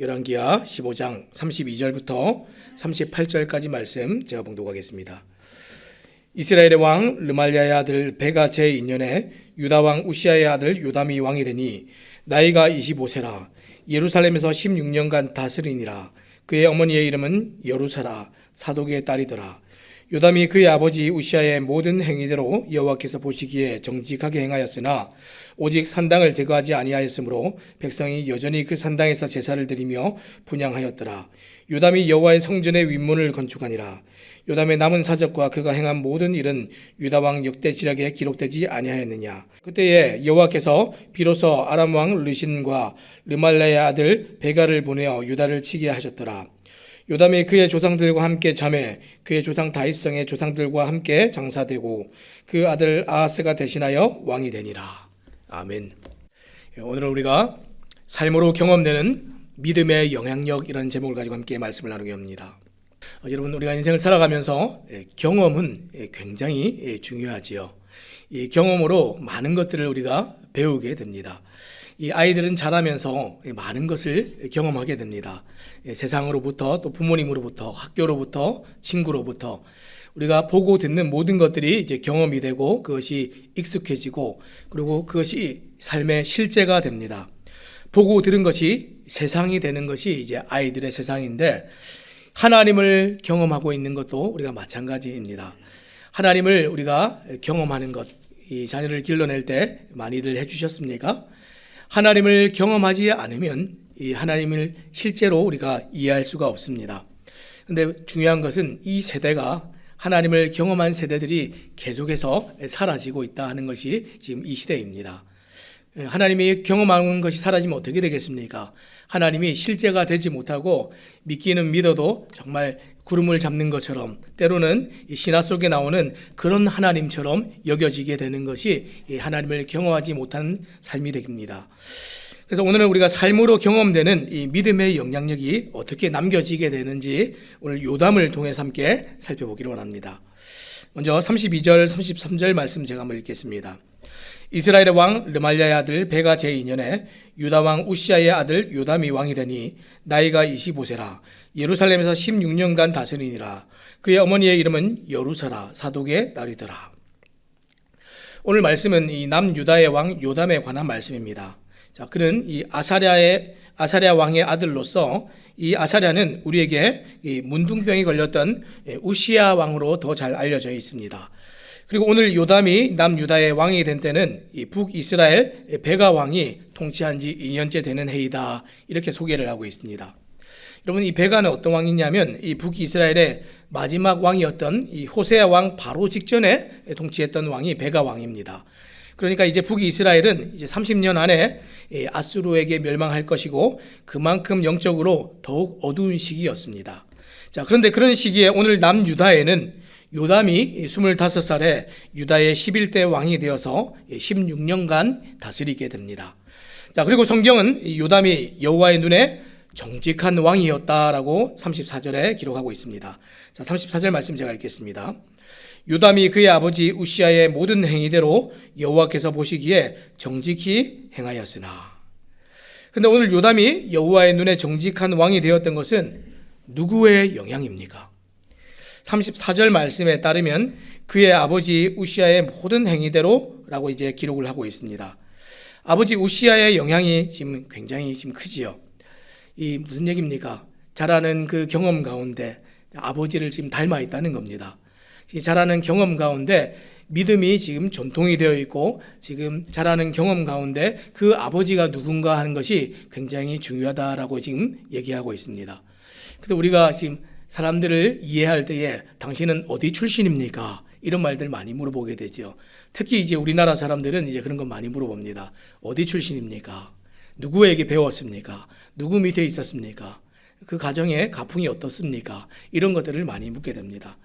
열왕기하 15장 32절부터 38절까지 말씀 제가 봉독하겠습니다. 이스라엘의 왕 르말랴의 아들 베가 제2년에 유다 왕 우시아의 아들 요담이 왕이 되니 나이가 25세라. 예루살렘에서 16년간 다스리니라. 그의 어머니의 이름은 여루사라 사독의 딸이더라. 요담이 그의 아버지 우시아의 모든 행위대로 여호와께서 보시기에 정직하게 행하였으나 오직 산당을 제거하지 아니하였으므로 백성이 여전히 그 산당에서 제사를 드리며 분향하였더라. 요담이 여호와의 성전의 윗문을 건축하니라. 요담의 남은 사적과 그가 행한 모든 일은 유다 왕 역대지략에 기록되지 아니하였느냐. 그때에 여호와께서 비로소 아람 왕 르신과 르말랴의 아들 베가를 보내어 유다를 치게 하셨더라. 요담이 그의 조상들과 함께 잠에 그의 조상 다윗성의 조상들과 함께 장사되고 그 아들 아하스가 대신하여 왕이 되니라. 아멘. 오늘은 우리가 삶으로 경험되는 믿음의 영향력이라는 제목을 가지고 함께 말씀을 나누게 합니다. 여러분, 우리가 인생을 살아가면서 경험은 굉장히 중요하지요. 이 경험으로 많은 것들을 우리가 배우게 됩니다. 이 아이들은 자라면서 많은 것을 경험하게 됩니다. 세상으로부터, 또 부모님으로부터, 학교로부터, 친구로부터 우리가 보고 듣는 모든 것들이 이제 경험이 되고 그것이 익숙해지고 그리고 그것이 삶의 실제가 됩니다. 보고 들은 것이 세상이 되는 것이 이제 아이들의 세상인데, 하나님을 경험하고 있는 것도 우리가 마찬가지입니다. 하나님을 우리가 경험하는 것, 이 자녀를 길러낼 때 많이들 해주셨습니까? 하나님을 경험하지 않으면 이 하나님을 실제로 우리가 이해할 수가 없습니다. 그런데 중요한 것은 이 세대가 하나님을 경험한 세대들이 계속해서 사라지고 있다 하는 것이 지금 이 시대입니다. 하나님이 경험하는 것이 사라지면 어떻게 되겠습니까? 하나님이 실제가 되지 못하고 믿기는 믿어도 정말 구름을 잡는 것처럼, 때로는 신화 속에 나오는 그런 하나님처럼 여겨지게 되는 것이 하나님을 경험하지 못한 삶이 됩니다. 그래서 오늘은 우리가 삶으로 경험되는 이 믿음의 영향력이 어떻게 남겨지게 되는지 오늘 요담을 통해서 함께 살펴보기를 원합니다. 먼저 32절, 33절 말씀 제가 한번 읽겠습니다. 이스라엘의 왕 르말랴의 아들 베가 제2년에 유다 왕 우시아의 아들 요담이 왕이 되니 나이가 25세라. 예루살렘에서 16년간 다스리니라. 그의 어머니의 이름은 여루사라 사독의 딸이더라. 오늘 말씀은 이 남유다의 왕 요담에 관한 말씀입니다. 자, 그는 이 아사랴 왕의 아들로서, 이 아사랴는 우리에게 이 문둥병이 걸렸던 우시아 왕으로 더 잘 알려져 있습니다. 그리고 오늘 요담이 남유다의 왕이 된 때는 이 북이스라엘 베가 왕이 통치한 지 2년째 되는 해이다, 이렇게 소개를 하고 있습니다. 여러분, 이 베가는 어떤 왕이냐면 이 북이스라엘의 마지막 왕이었던 이 호세아 왕 바로 직전에 통치했던 왕이 베가 왕입니다. 그러니까 이제 북이스라엘은 이제 30년 안에 아수르에게 멸망할 것이고 그만큼 영적으로 더욱 어두운 시기였습니다. 자, 그런데 그런 시기에 오늘 남유다에는 요담이 25살에 유다의 11대 왕이 되어서 16년간 다스리게 됩니다. 자, 그리고 성경은 요담이 여호와의 눈에 정직한 왕이었다라고 34절에 기록하고 있습니다. 자, 34절 말씀 제가 읽겠습니다. 요담이 그의 아버지 우시아의 모든 행위대로 여호와께서 보시기에 정직히 행하였으나. 그런데 오늘 요담이 여호와의 눈에 정직한 왕이 되었던 것은 누구의 영향입니까? 34절 말씀에 따르면 그의 아버지 우시아의 모든 행위대로라고 이제 기록을 하고 있습니다. 아버지 우시아의 영향이 지금 굉장히 크지요. 이 무슨 얘기입니까? 자라는 그 경험 가운데 아버지를 지금 닮아 있다는 겁니다. 자라는 경험 가운데 믿음이 지금 전통이 되어 있고, 지금 자라는 경험 가운데 그 아버지가 누군가 하는 것이 굉장히 중요하다라고 지금 얘기하고 있습니다. 그래서 우리가 지금 사람들을 이해할 때에 당신은 어디 출신입니까? 이런 말들 많이 물어보게 되죠. 특히 이제 우리나라 사람들은 이제 그런 거 많이 물어봅니다. 어디 출신입니까? 누구에게 배웠습니까? 누구 밑에 있었습니까? 그 가정의 가풍이 어떻습니까? 이런 것들을 많이 묻게 됩니다.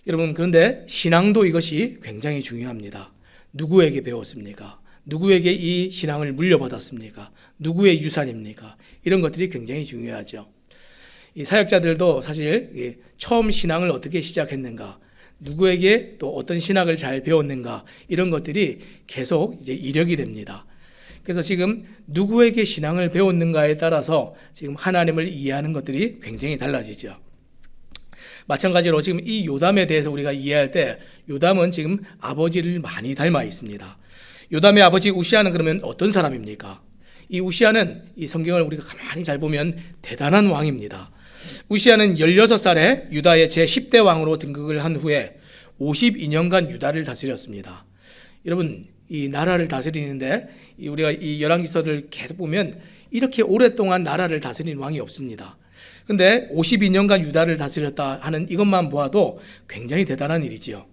여러분, 그런데 신앙도 이것이 굉장히 중요합니다. 누구에게 배웠습니까? 누구에게 이 신앙을 물려받았습니까? 누구의 유산입니까? 이런 것들이 굉장히 중요하죠. 이 사역자들도 사실 처음 신앙을 어떻게 시작했는가, 누구에게 또 어떤 신학을 잘 배웠는가, 이런 것들이 계속 이제 이력이 됩니다. 그래서 지금 누구에게 신앙을 배웠는가에 따라서 지금 하나님을 이해하는 것들이 굉장히 달라지죠. 마찬가지로 지금 이 요담에 대해서 우리가 이해할 때 요담은 지금 아버지를 많이 닮아 있습니다. 요담의 아버지 우시아는 그러면 어떤 사람입니까? 이 우시아는 이 성경을 우리가 가만히 잘 보면 대단한 왕입니다. 우시아는 16살에 유다의 제10대 왕으로 등극을 한 후에 52년간 유다를 다스렸습니다. 여러분, 이 나라를 다스리는데 우리가 이 열왕기서를 계속 보면 이렇게 오랫동안 나라를 다스린 왕이 없습니다. 그런데 52년간 유다를 다스렸다 하는 이것만 보아도 굉장히 대단한 일이지요.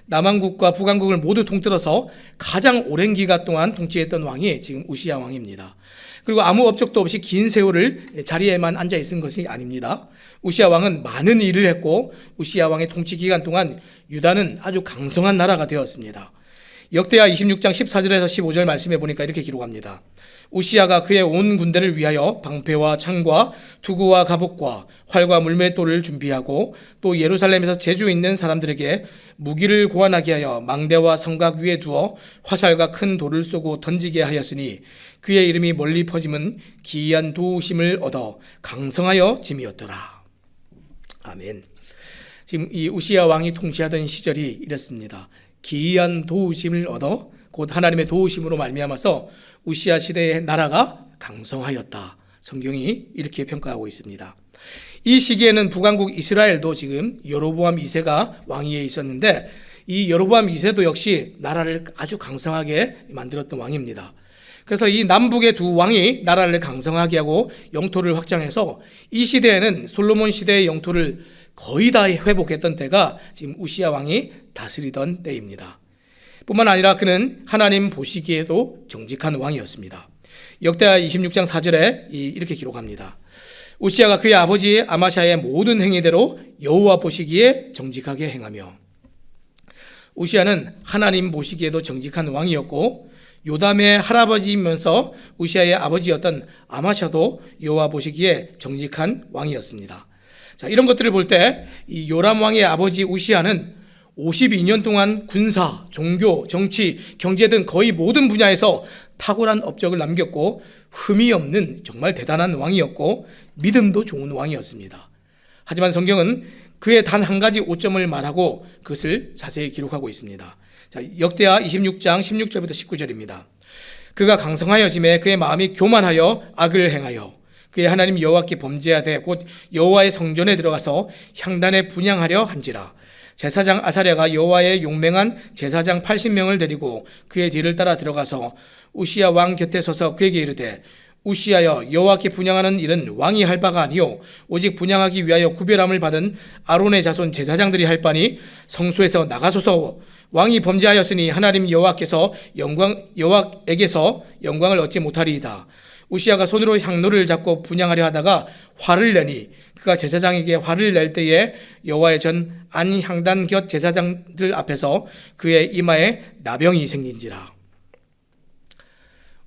남왕국과 북왕국을 모두 통틀어서 가장 오랜 기간 동안 통치했던 왕이 지금 우시야 왕입니다. 그리고 아무 업적도 없이 긴 세월을 자리에만 앉아 있은 것이 아닙니다. 우시야 왕은 많은 일을 했고 우시야 왕의 통치 기간 동안 유다는 아주 강성한 나라가 되었습니다. 역대하 26장 14절에서 15절 말씀해 보니까 이렇게 기록합니다. 우시야가 그의 온 군대를 위하여 방패와 창과 투구와 갑옷과 활과 물맷돌을 준비하고 또 예루살렘에서 재주 있는 사람들에게 무기를 고안하게 하여 망대와 성곽 위에 두어 화살과 큰 돌을 쏘고 던지게 하였으니 그의 이름이 멀리 퍼짐은 기이한 도우심을 얻어 강성하여 짐이었더라. 아멘. 지금 이 우시야 왕이 통치하던 시절이 이랬습니다. 기이한 도우심을 얻어 곧 하나님의 도우심으로 말미암아서 우시야 시대의 나라가 강성하였다. 성경이 이렇게 평가하고 있습니다. 이 시기에는 북왕국 이스라엘도 지금 여로보암 2세가 왕위에 있었는데 이 여로보암 2세도 역시 나라를 아주 강성하게 만들었던 왕입니다. 그래서 이 남북의 두 왕이 나라를 강성하게 하고 영토를 확장해서 이 시대에는 솔로몬 시대의 영토를 거의 다 회복했던 때가 지금 우시야 왕이 다스리던 때입니다. 뿐만 아니라 그는 하나님 보시기에도 정직한 왕이었습니다. 역대하 26장 4절에 이렇게 기록합니다. 우시야가 그의 아버지 아마샤의 모든 행위대로 여호와 보시기에 정직하게 행하며. 우시야는 하나님 보시기에도 정직한 왕이었고 요담의 할아버지이면서 우시야의 아버지였던 아마샤도 여호와 보시기에 정직한 왕이었습니다. 자, 이런 것들을 볼 때 이 요람 왕의 아버지 우시야는 52년 동안 군사, 종교, 정치, 경제 등 거의 모든 분야에서 탁월한 업적을 남겼고 흠이 없는 정말 대단한 왕이었고 믿음도 좋은 왕이었습니다. 하지만 성경은 그의 단 한 가지 오점을 말하고 그것을 자세히 기록하고 있습니다. 자, 역대하 26장 16절부터 19절입니다. 그가 강성하여짐에 그의 마음이 교만하여 악을 행하여 그의 하나님 여호와께 범죄하되 곧 여호와의 성전에 들어가서 향단에 분향하려 한지라. 제사장 아사랴가 여호와의 용맹한 제사장 80명을 데리고 그의 뒤를 따라 들어가서 우시야 왕 곁에 서서 그에게 이르되 우시야여 여호와께 분향하는 일은 왕이 할 바가 아니요 오직 분향하기 위하여 구별함을 받은 아론의 자손 제사장들이 할 바니 성소에서 나가소서. 왕이 범죄하였으니 하나님 여호와에게서 영광을 얻지 못하리이다. 우시야가 손으로 향로를 잡고 분향하려 하다가 화를 내니 그가 제사장에게 화를 낼 때에 여호와의 전 안향단 곁 제사장들 앞에서 그의 이마에 나병이 생긴지라.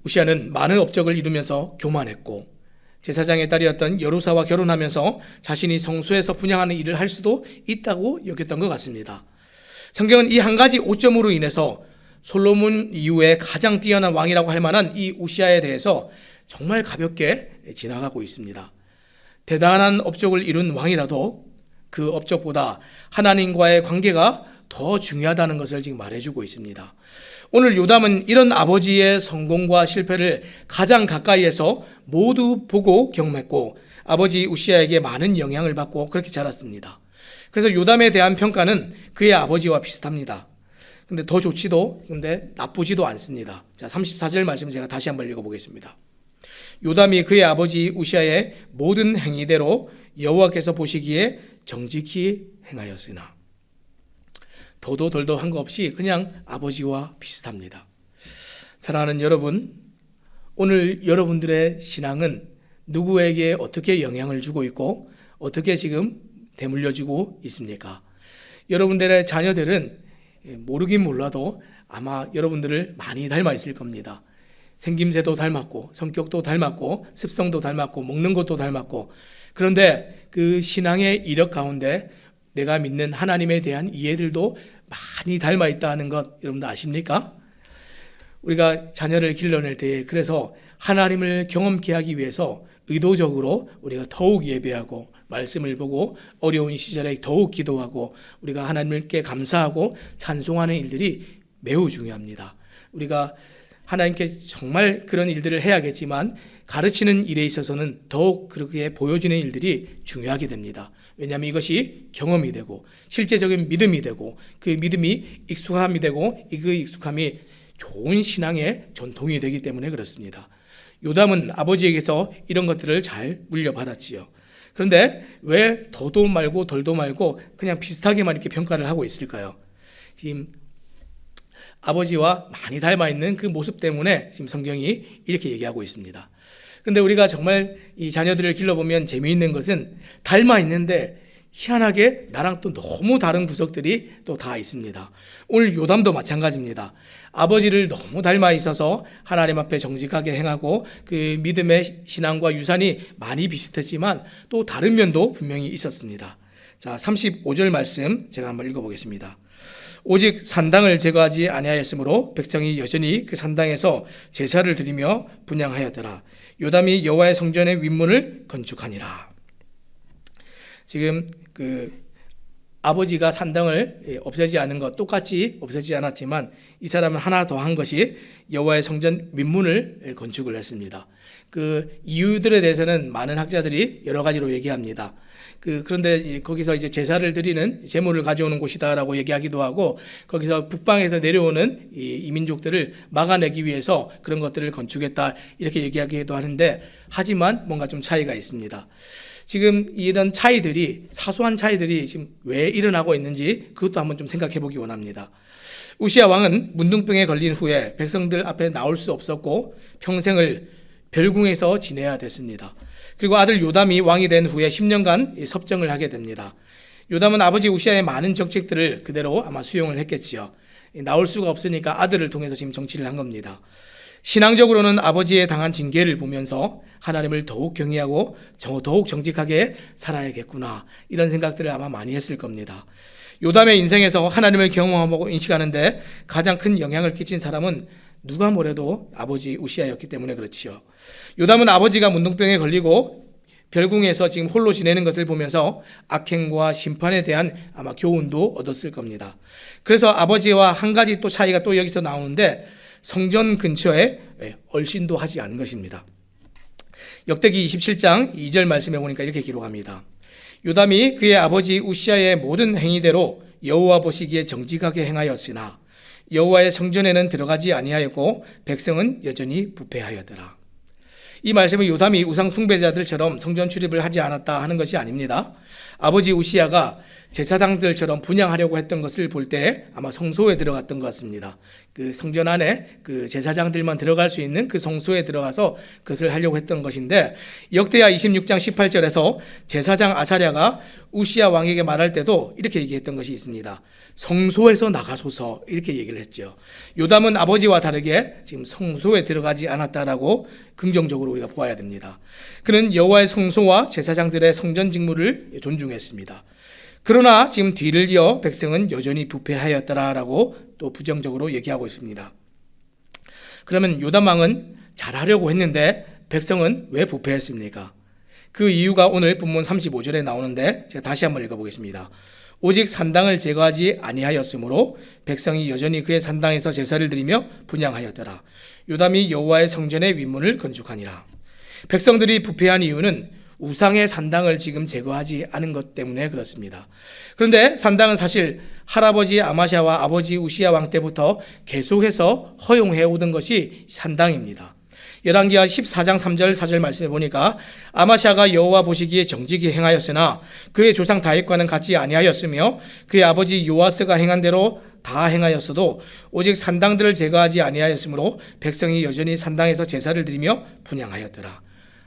우시야는 많은 업적을 이루면서 교만했고 제사장의 딸이었던 여루사와 결혼하면서 자신이 성소에서 분향하는 일을 할 수도 있다고 여겼던 것 같습니다. 성경은 이 한 가지 오점으로 인해서 솔로몬 이후에 가장 뛰어난 왕이라고 할 만한 이 우시야에 대해서 정말 가볍게 지나가고 있습니다. 대단한 업적을 이룬 왕이라도 그 업적보다 하나님과의 관계가 더 중요하다는 것을 지금 말해주고 있습니다. 오늘 요담은 이런 아버지의 성공과 실패를 가장 가까이에서 모두 보고 경험했고 아버지 우시야에게 많은 영향을 받고 그렇게 자랐습니다. 그래서 요담에 대한 평가는 그의 아버지와 비슷합니다. 근데 더 좋지도 근데 나쁘지도 않습니다. 자, 34절 말씀 제가 다시 한번 읽어보겠습니다. 요담이 그의 아버지 우시야의 모든 행위대로 여호와께서 보시기에 정직히 행하였으나. 더도 덜도 한 거 없이 그냥 아버지와 비슷합니다. 사랑하는 여러분, 오늘 여러분들의 신앙은 누구에게 어떻게 영향을 주고 있고 어떻게 지금 대물려지고 있습니까? 여러분들의 자녀들은 모르긴 몰라도 아마 여러분들을 많이 닮아 있을 겁니다. 생김새도 닮았고 성격도 닮았고 습성도 닮았고 먹는 것도 닮았고 그런데 그 신앙의 이력 가운데 내가 믿는 하나님에 대한 이해들도 많이 닮아 있다는 것 여러분들 아십니까? 우리가 자녀를 길러낼 때에 그래서 하나님을 경험케 하기 위해서 의도적으로 우리가 더욱 예배하고 말씀을 보고 어려운 시절에 더욱 기도하고 우리가 하나님께 감사하고 찬송하는 일들이 매우 중요합니다. 우리가 하나님께 정말 그런 일들을 해야겠지만 가르치는 일에 있어서는 더욱 그렇게 보여지는 일들이 중요하게 됩니다. 왜냐하면 이것이 경험이 되고 실제적인 믿음이 되고 그 믿음이 익숙함이 되고 그 익숙함이 좋은 신앙의 전통이 되기 때문에 그렇습니다. 요담은 아버지에게서 이런 것들을 잘 물려받았지요. 그런데 왜 더도 말고 덜도 말고 그냥 비슷하게만 이렇게 평가를 하고 있을까요? 지금 아버지와 많이 닮아 있는 그 모습 때문에 지금 성경이 이렇게 얘기하고 있습니다. 그런데 우리가 정말 이 자녀들을 길러보면 재미있는 것은 닮아 있는데 희한하게 나랑 또 너무 다른 구석들이 또 다 있습니다. 오늘 요담도 마찬가지입니다. 아버지를 너무 닮아 있어서 하나님 앞에 정직하게 행하고 그 믿음의 신앙과 유산이 많이 비슷했지만 또 다른 면도 분명히 있었습니다. 자, 35절 말씀 제가 한번 읽어보겠습니다. 오직 산당을 제거하지 아니하였으므로 백성이 여전히 그 산당에서 제사를 드리며 분향하였더라. 요담이 여호와의 성전의 윗문을 건축하니라. 지금 그 아버지가 산당을 없애지 않은 것 똑같이 없애지 않았지만 이 사람은 하나 더 한 것이 여호와의 성전 윗문을 건축을 했습니다. 그 이유들에 대해서는 많은 학자들이 여러 가지로 얘기합니다. 그런데 거기서 이제 제사를 드리는 제물을 가져오는 곳이다라고 얘기하기도 하고 거기서 북방에서 내려오는 이민족들을 막아내기 위해서 그런 것들을 건축했다 이렇게 얘기하기도 하는데 하지만 뭔가 좀 차이가 있습니다. 지금 이런 차이들이 사소한 차이들이 지금 왜 일어나고 있는지 그것도 한번 좀 생각해 보기 원합니다. 우시야 왕은 문둥병에 걸린 후에 백성들 앞에 나올 수 없었고 평생을 별궁에서 지내야 됐습니다. 그리고 아들 요담이 왕이 된 후에 10년간 섭정을 하게 됩니다. 요담은 아버지 우시야의 많은 정책들을 그대로 아마 수용을 했겠지요. 나올 수가 없으니까 아들을 통해서 지금 정치를 한 겁니다. 신앙적으로는 아버지의 당한 징계를 보면서 하나님을 더욱 경외하고 더욱 정직하게 살아야겠구나 이런 생각들을 아마 많이 했을 겁니다. 요담의 인생에서 하나님을 경험하고 인식하는데 가장 큰 영향을 끼친 사람은 누가 뭐래도 아버지 우시야였기 때문에 그렇지요. 요담은 아버지가 문둥병에 걸리고 별궁에서 지금 홀로 지내는 것을 보면서 악행과 심판에 대한 아마 교훈도 얻었을 겁니다. 그래서 아버지와 한 가지 또 차이가 또 여기서 나오는데 성전 근처에 얼씬도 하지 않은 것입니다. 역대기 27장 2절 말씀에 보니까 이렇게 기록합니다. 요담이 그의 아버지 우시야의 모든 행위대로 여호와 보시기에 정직하게 행하였으나 여호와의 성전에는 들어가지 아니하였고 백성은 여전히 부패하였더라. 이 말씀은 요담이 우상 숭배자들처럼 성전 출입을 하지 않았다 하는 것이 아닙니다. 아버지 우시야가 제사장들처럼 분향하려고 했던 것을 볼 때 아마 성소에 들어갔던 것 같습니다. 그 성전 안에 그 제사장들만 들어갈 수 있는 그 성소에 들어가서 그것을 하려고 했던 것인데 역대하 26장 18절에서 제사장 아사랴가 우시야 왕에게 말할 때도 이렇게 얘기했던 것이 있습니다. 성소에서 나가소서 이렇게 얘기를 했죠. 요담은 아버지와 다르게 지금 성소에 들어가지 않았다라고 긍정적으로 우리가 보아야 됩니다. 그는 여호와의 성소와 제사장들의 성전 직무를 존중했습니다. 그러나 지금 뒤를 이어 백성은 여전히 부패하였더라라고 또 부정적으로 얘기하고 있습니다. 그러면 요담 왕은 잘하려고 했는데 백성은 왜 부패했습니까? 그 이유가 오늘 본문 35절에 나오는데 제가 다시 한번 읽어보겠습니다. 오직 산당을 제거하지 아니하였으므로 백성이 여전히 그의 산당에서 제사를 드리며 분향하였더라. 요담이 여호와의 성전의 윗문을 건축하니라. 백성들이 부패한 이유는 우상의 산당을 지금 제거하지 않은 것 때문에 그렇습니다. 그런데 산당은 사실 할아버지 아마샤와 아버지 우시야 왕 때부터 계속해서 허용해 오던 것이 산당입니다. 열왕기하 14장 3절 4절 말씀해 보니까 아마샤가 여호와 보시기에 정직히 행하였으나 그의 조상 다윗과는 같지 아니하였으며 그의 아버지 요아스가 행한 대로 다 행하였어도 오직 산당들을 제거하지 아니하였으므로 백성이 여전히 산당에서 제사를 드리며 분향하였더라.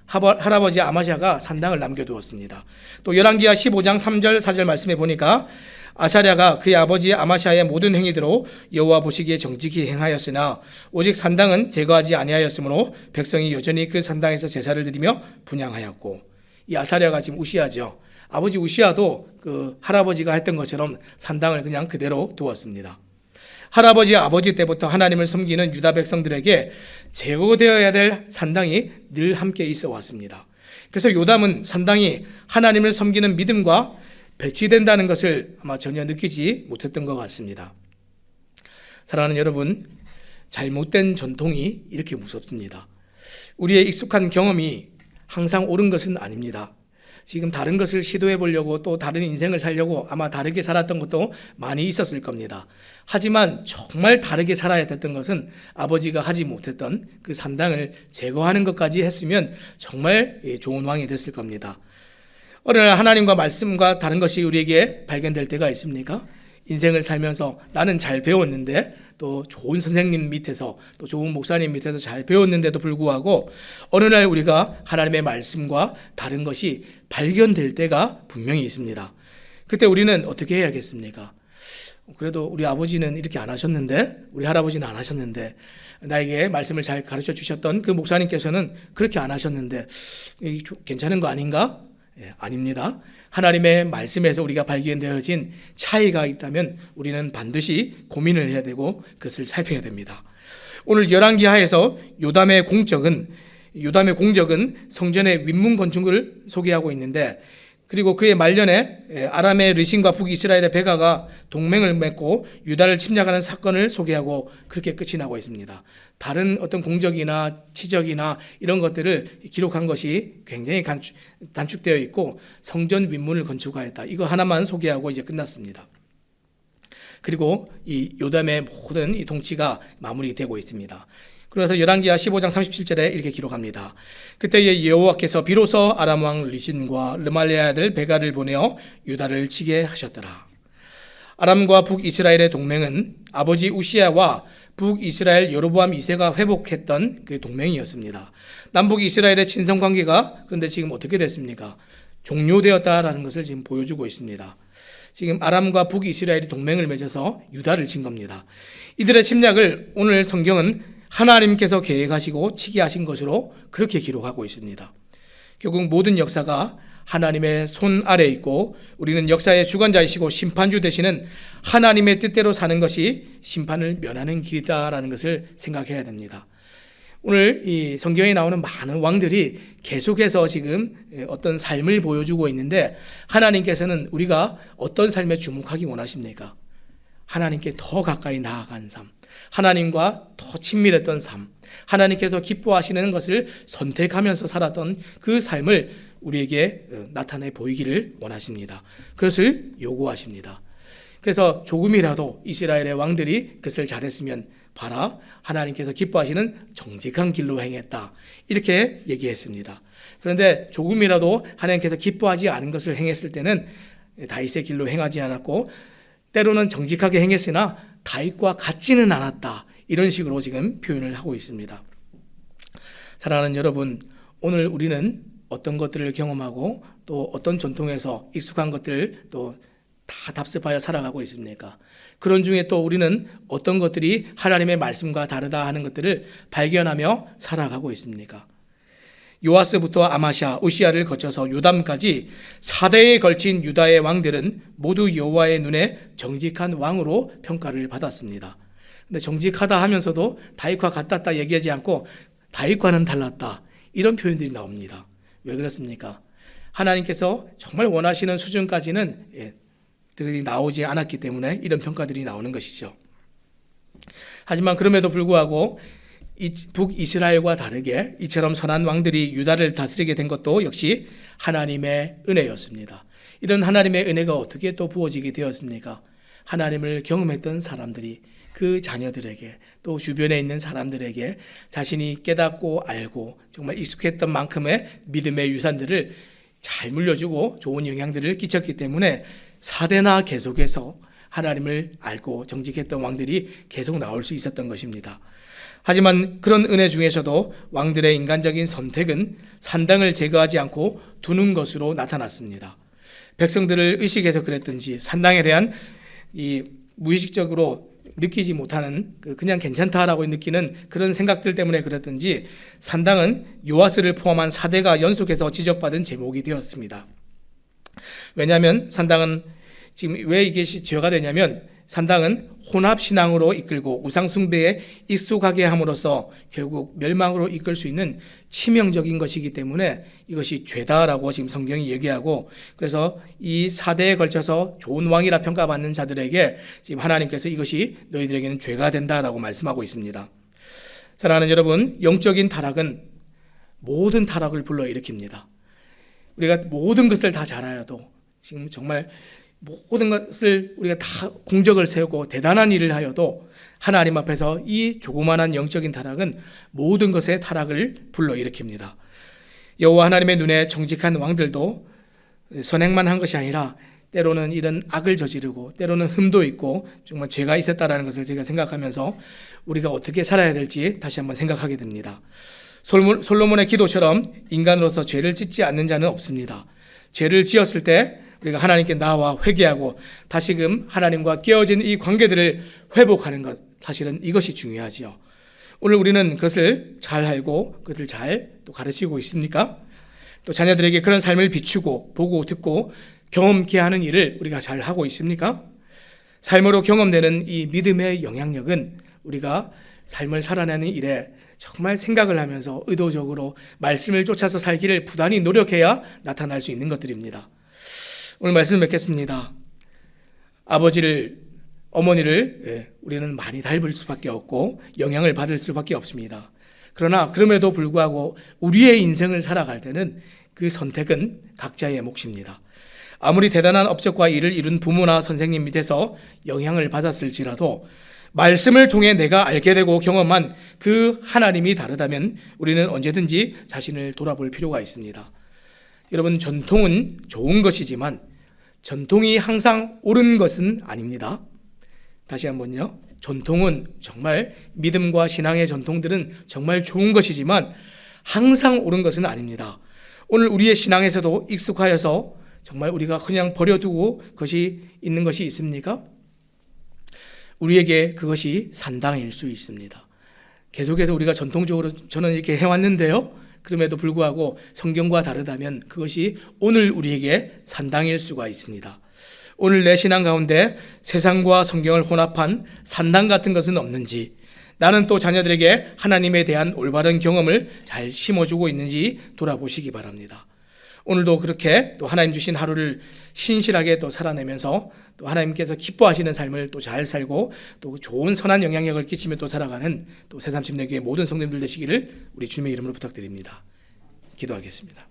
할아버지 아마샤가 산당을 남겨두었습니다. 또 열왕기하 15장 3절 4절 말씀해 보니까 아사랴가 그의 아버지 아마샤의 모든 행위대로 여호와 보시기에 정직히 행하였으나 오직 산당은 제거하지 아니하였으므로 백성이 여전히 그 산당에서 제사를 드리며 분향하였고, 이 아사랴가 지금 우시야죠. 아버지 우시야도 그 할아버지가 했던 것처럼 산당을 그냥 그대로 두었습니다. 할아버지 아버지 때부터 하나님을 섬기는 유다 백성들에게 제거되어야 될 산당이 늘 함께 있어 왔습니다. 그래서 요담은 산당이 하나님을 섬기는 믿음과 배치된다는 것을 아마 전혀 느끼지 못했던 것 같습니다. 사랑하는 여러분, 잘못된 전통이 이렇게 무섭습니다. 우리의 익숙한 경험이 항상 옳은 것은 아닙니다. 지금 다른 것을 시도해 보려고 또 다른 인생을 살려고 아마 다르게 살았던 것도 많이 있었을 겁니다. 하지만 정말 다르게 살아야 됐던 것은 아버지가 하지 못했던 그 산당을 제거하는 것까지 했으면 정말 좋은 왕이 됐을 겁니다. 어느 날 하나님과 말씀과 다른 것이 우리에게 발견될 때가 있습니까? 인생을 살면서 나는 잘 배웠는데 또 좋은 선생님 밑에서 또 좋은 목사님 밑에서 잘 배웠는데도 불구하고 어느 날 우리가 하나님의 말씀과 다른 것이 발견될 때가 분명히 있습니다. 그때 우리는 어떻게 해야겠습니까? 그래도 우리 아버지는 이렇게 안 하셨는데, 우리 할아버지는 안 하셨는데, 나에게 말씀을 잘 가르쳐 주셨던 그 목사님께서는 그렇게 안 하셨는데 괜찮은 거 아닌가? 아닙니다. 하나님의 말씀에서 우리가 발견되어진 차이가 있다면 우리는 반드시 고민을 해야 되고 그것을 살펴야 됩니다. 오늘 열왕기하에서 요담의 공적은 성전의 윗문 건축을 소개하고 있는데, 그리고 그의 말년에 아람의 르신과 북이스라엘의 베가가 동맹을 맺고 유다를 침략하는 사건을 소개하고 그렇게 끝이 나고 있습니다. 다른 어떤 공적이나 치적이나 이런 것들을 기록한 것이 굉장히 단축되어 있고 성전 윗문을 건축하였다. 이거 하나만 소개하고 이제 끝났습니다. 그리고 이 요담의 모든 이 통치가 마무리되고 있습니다. 그래서 열왕기하 15장 37절에 이렇게 기록합니다. 그때에 여호와께서 비로소 아람 왕 르신과 르말리아의 아들 베가를 보내어 유다를 치게 하셨더라. 아람과 북이스라엘의 동맹은 아버지 우시야와 북이스라엘 여로보암 2세가 회복했던 그 동맹이었습니다. 남북 이스라엘의 친선 관계가 그런데 지금 어떻게 됐습니까? 종료되었다라는 것을 지금 보여주고 있습니다. 지금 아람과 북이스라엘이 동맹을 맺어서 유다를 친 겁니다. 이들의 침략을 오늘 성경은 하나님께서 계획하시고 치게 하신 것으로 그렇게 기록하고 있습니다. 결국 모든 역사가 하나님의 손 아래에 있고 우리는 역사의 주관자이시고 심판주 되시는 하나님의 뜻대로 사는 것이 심판을 면하는 길이다라는 것을 생각해야 됩니다. 오늘 이 성경에 나오는 많은 왕들이 계속해서 지금 어떤 삶을 보여주고 있는데, 하나님께서는 우리가 어떤 삶에 주목하기 원하십니까? 하나님께 더 가까이 나아간 삶, 하나님과 더 친밀했던 삶, 하나님께서 기뻐하시는 것을 선택하면서 살았던 그 삶을 우리에게 나타내 보이기를 원하십니다. 그것을 요구하십니다. 그래서 조금이라도 이스라엘의 왕들이 그것을 잘했으면 봐라, 하나님께서 기뻐하시는 정직한 길로 행했다, 이렇게 얘기했습니다. 그런데 조금이라도 하나님께서 기뻐하지 않은 것을 행했을 때는 다윗의 길로 행하지 않았고, 때로는 정직하게 행했으나 다윗과 같지는 않았다, 이런 식으로 지금 표현을 하고 있습니다. 사랑하는 여러분, 오늘 우리는 어떤 것들을 경험하고 또 어떤 전통에서 익숙한 것들 또 다 답습하여 살아가고 있습니까? 그런 중에 또 우리는 어떤 것들이 하나님의 말씀과 다르다 하는 것들을 발견하며 살아가고 있습니까? 요아스부터 아마샤, 우시야를 거쳐서 요담까지 4대에 걸친 유다의 왕들은 모두 여호와의 눈에 정직한 왕으로 평가를 받았습니다. 근데 정직하다 하면서도 다윗과 같았다 얘기하지 않고 다윗과는 달랐다, 이런 표현들이 나옵니다. 왜 그렇습니까? 하나님께서 정말 원하시는 수준까지는 들이 나오지 않았기 때문에 이런 평가들이 나오는 것이죠. 하지만 그럼에도 불구하고 북이스라엘과 다르게 이처럼 선한 왕들이 유다를 다스리게 된 것도 역시 하나님의 은혜였습니다. 이런 하나님의 은혜가 어떻게 또 부어지게 되었습니까? 하나님을 경험했던 사람들이 그 자녀들에게 또 주변에 있는 사람들에게 자신이 깨닫고 알고 정말 익숙했던 만큼의 믿음의 유산들을 잘 물려주고 좋은 영향들을 끼쳤기 때문에 4대나 계속해서 하나님을 알고 정직했던 왕들이 계속 나올 수 있었던 것입니다. 하지만 그런 은혜 중에서도 왕들의 인간적인 선택은 산당을 제거하지 않고 두는 것으로 나타났습니다. 백성들을 의식해서 그랬든지 산당에 대한 이 무의식적으로 느끼지 못하는 그냥 괜찮다라고 느끼는 그런 생각들 때문에 그랬든지 산당은 요아스를 포함한 4대가 연속해서 지적받은 제목이 되었습니다. 왜냐하면 산당은 지금 왜 이게 죄가 되냐면 산당은 혼합신앙으로 이끌고 우상숭배에 익숙하게 함으로써 결국 멸망으로 이끌 수 있는 치명적인 것이기 때문에 이것이 죄다라고 지금 성경이 얘기하고, 그래서 이 4대에 걸쳐서 좋은 왕이라 평가받는 자들에게 지금 하나님께서 이것이 너희들에게는 죄가 된다라고 말씀하고 있습니다. 사랑하는 여러분, 영적인 타락은 모든 타락을 불러일으킵니다. 우리가 모든 것을 다 잘하여도, 지금 정말 모든 것을 우리가 다 공적을 세우고 대단한 일을 하여도 하나님 앞에서 이 조그만한 영적인 타락은 모든 것의 타락을 불러일으킵니다. 여호와 하나님의 눈에 정직한 왕들도 선행만 한 것이 아니라 때로는 이런 악을 저지르고 때로는 흠도 있고 정말 죄가 있었다라는 것을 제가 생각하면서 우리가 어떻게 살아야 될지 다시 한번 생각하게 됩니다. 솔로몬의 기도처럼 인간으로서 죄를 짓지 않는 자는 없습니다. 죄를 지었을 때 우리가 하나님께 나와 회개하고 다시금 하나님과 깨어진 이 관계들을 회복하는 것, 사실은 이것이 중요하지요. 오늘 우리는 그것을 잘 알고 그것을 잘 또 가르치고 있습니까? 또 자녀들에게 그런 삶을 비추고 보고 듣고 경험케 하는 일을 우리가 잘 하고 있습니까? 삶으로 경험되는 이 믿음의 영향력은 우리가 삶을 살아내는 일에 정말 생각을 하면서 의도적으로 말씀을 쫓아서 살기를 부단히 노력해야 나타날 수 있는 것들입니다. 오늘 말씀을 맺겠습니다. 아버지를, 어머니를 우리는 많이 닮을 수밖에 없고 영향을 받을 수밖에 없습니다. 그러나 그럼에도 불구하고 우리의 인생을 살아갈 때는 그 선택은 각자의 몫입니다. 아무리 대단한 업적과 일을 이룬 부모나 선생님 밑에서 영향을 받았을지라도 말씀을 통해 내가 알게 되고 경험한 그 하나님이 다르다면 우리는 언제든지 자신을 돌아볼 필요가 있습니다. 여러분, 전통은 좋은 것이지만 전통이 항상 옳은 것은 아닙니다. 다시 한번요. 전통은 정말 믿음과 신앙의 전통들은 정말 좋은 것이지만 항상 옳은 것은 아닙니다. 오늘 우리의 신앙에서도 익숙하여서 정말 우리가 그냥 버려두고 그것이 있는 것이 있습니까? 우리에게 그것이 산당일 수 있습니다. 계속해서 우리가 전통적으로 저는 이렇게 해왔는데요. 그럼에도 불구하고 성경과 다르다면 그것이 오늘 우리에게 산당일 수가 있습니다. 오늘 내 신앙 가운데 세상과 성경을 혼합한 산당 같은 것은 없는지, 나는 또 자녀들에게 하나님에 대한 올바른 경험을 잘 심어주고 있는지 돌아보시기 바랍니다. 오늘도 그렇게 또 하나님 주신 하루를 신실하게 또 살아내면서 또 하나님께서 기뻐하시는 삶을 또 잘 살고 또 좋은 선한 영향력을 끼치며 또 살아가는 또 새삼십내교의 모든 성도님들 되시기를 우리 주님의 이름으로 부탁드립니다. 기도하겠습니다.